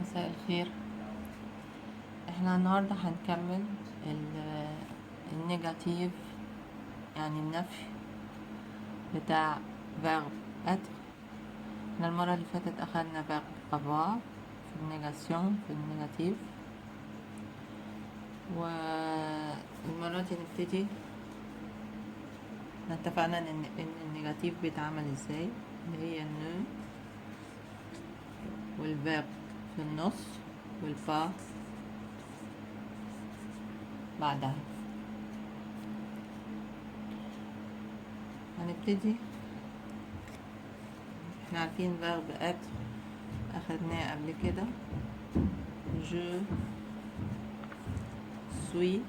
مساء الخير. احنا النهاردة هنكمل النيجاتيف، يعني النفي بتاع verbe être. احنا المرة اللي فاتت اخدنا verbe avoir في النيجاسيون في النيجاتيف، والمرة دي نبتدي. اتفقنا ان النيجاتيف بيتعمل ازاي، اللي هي النو والفيرب في النص والبا بعدها. هنبتدي. احنا عارفين verbe être اخدناه قبل كده، je suis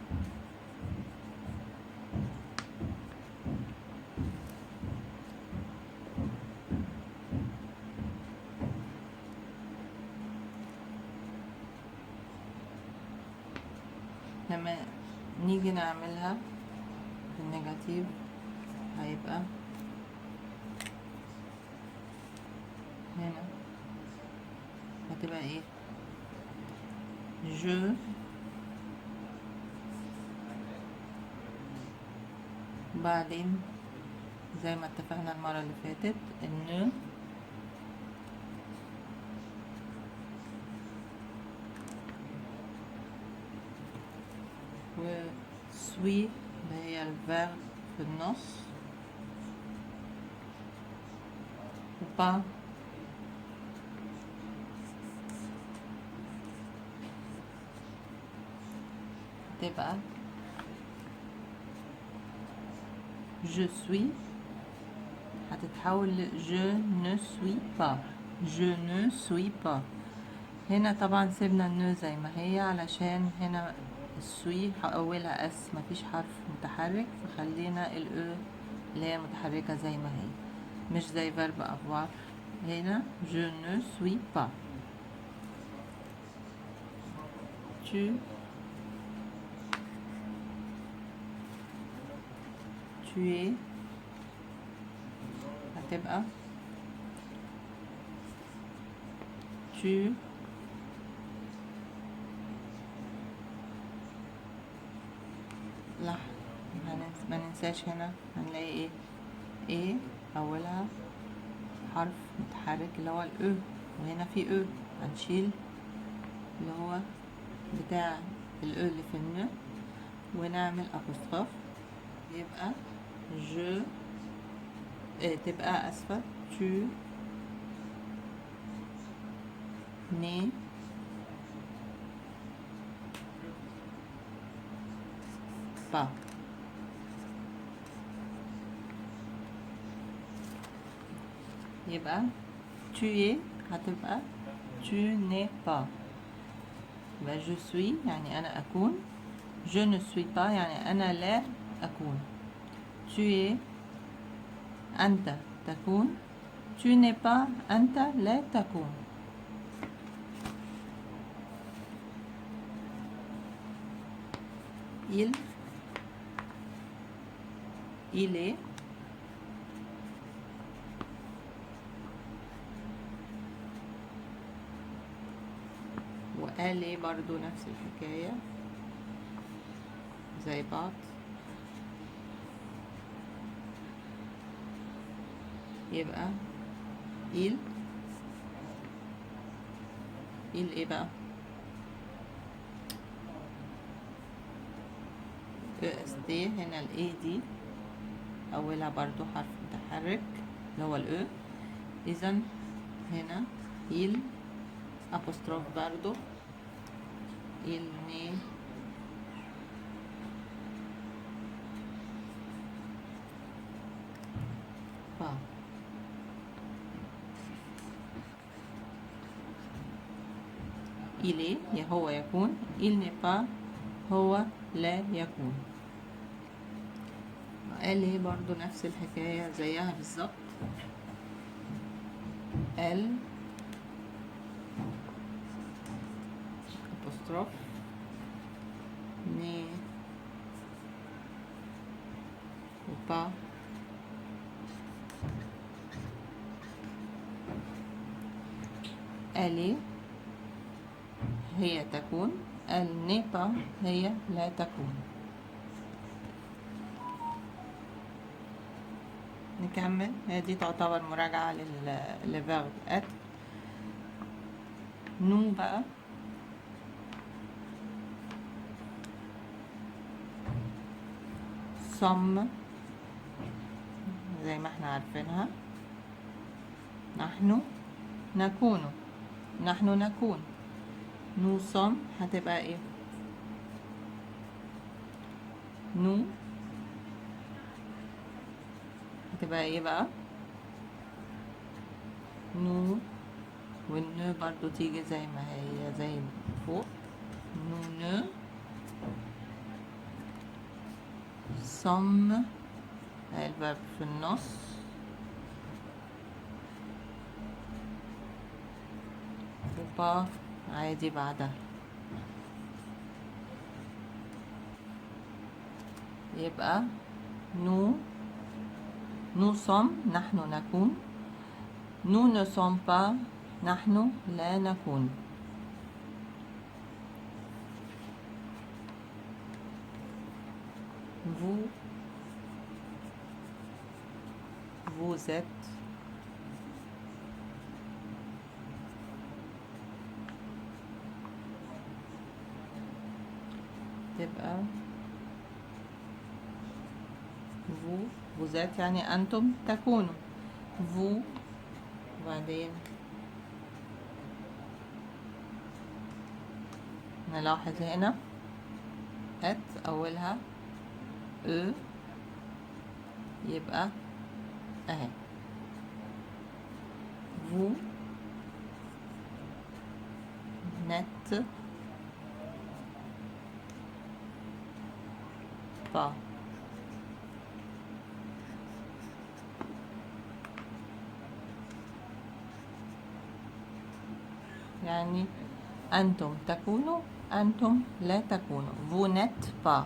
لما نيجي نعملها في النيجاتيف هيبقى هنا هتبقى ايه؟ je بعدين زي ما اتفقنا المرة اللي فاتت النو و سوي اللي هي الفيرب في النص وبا تبقى je suis هتتحول ل je ne suis pas. je ne suis pas. هنا طبعا سيبنا النو زي ما هي علشان هنا السوي هأولها اس، مفيش حرف متحرك، فخلينا الاو اللي هي متحركة زي ما هي، مش زي verbe avoir. هنا je ne suis pas. tu es هتبقى tu لا ما ننساش هنا هنلاقي ايه؟ ايه اولها حرف متحرك اللي هو الاو، وهنا في او هنشيل اللي هو بتاع الاو اللي في النو ونعمل apostrophe، يبقى je تبقى اسفة tu n'es pas. يبقى tu es هتبقى tu n'es pas. يبقى je suis يعني أنا أكون، je ne suis pas يعني أنا لا أكون. tu es أنت تكون، tu n'es pas أنت لا تكون. il est وقال ايه برضو نفس الحكاية زي بعض. يبقى il ايه بقى؟ est هنا الاي دي اولها برضو حرف متحرك اللي هو الاو، اذا هنا il apostrophe برضو il n'est pas. il est هو يكون، il n'est pas هو لا يكون. قال ايه برضو نفس الحكاية زيها بالظبط. elle apostrophe n'est pas elle est هي تكون، elle n'est pas هي لا تكون. نكمل. دي تعتبر مراجعة للفيرب être. nous بقى sommes زي ما احنا عارفينها، نحن نكون، نحن نكون. nous sommes هتبقى ايه؟ nous هتبقى ايه بقى؟ nous والنو برضو تيجي زي ما هي زي فوق. nous ne sommes الفرب في النص، وبا عادي بعدها. يبقى nous sommes نحن نكون، nous ne sommes pas نحن لا نكون. vous êtes، تبقى vous êtes يعني أنتم تكونوا. vous وبعدين نلاحظ هنا et أولها يبقى اهي vous n'êtes pas. يعني أنتم تكونوا، أنتم لا تكونوا. vous n'êtes pas،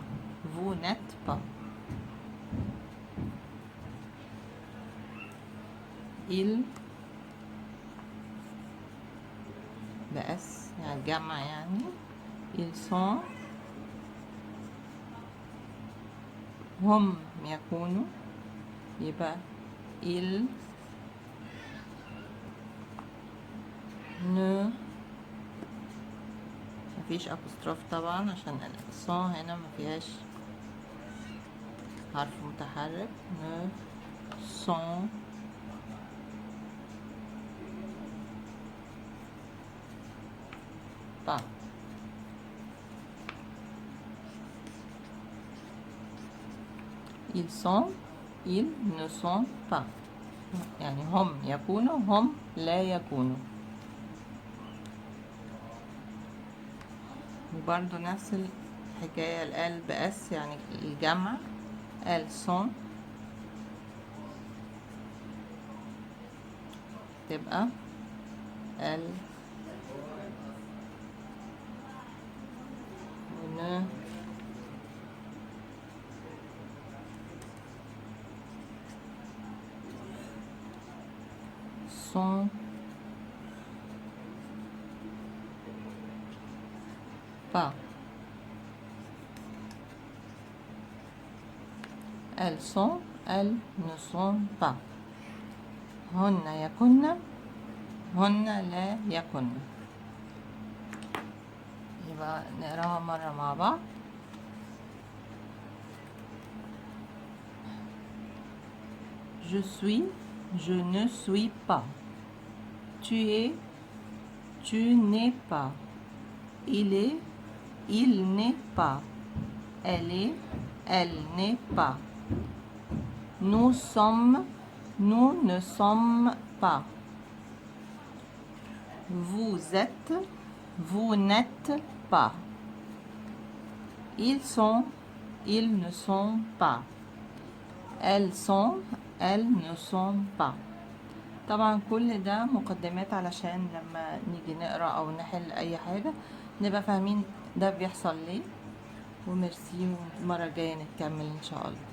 vous n'êtes pas. il بأس يعني الجمع يعني ils sont، هم يكونوا يبقى ils ne، مفيش apostrophe طبعا عشان الصون هنا مفيهاش حرف متحرك. ne sont pas. ils sont، ils ne sont pas يعني هم يكونوا، هم لا يكونوا. وبرضو نفس الحكاية الآل بأس يعني الجمع elles sont، تبقى elles ne sont pas. elles sont، elles ne sont pas. هن يكن، هن لا يكن. يبقى نقراها مرة مع بعض. je suis، je ne suis pas. tu es، tu n'es pas. il est، il n'est pas. elle est، elle n'est pas. nous sommes، nous ne sommes pas. vous êtes، vous n'êtes pas. ils sont، ils ne sont pas. elles sont، elles ne sont pas. طبعا كل ده مقدمات علشان لما نيجي نقرأ أو نحل أي حاجة نبقى فاهمين ده بيحصل ليه. وميرسي، والمرة الجاية نكمل إن شاء الله.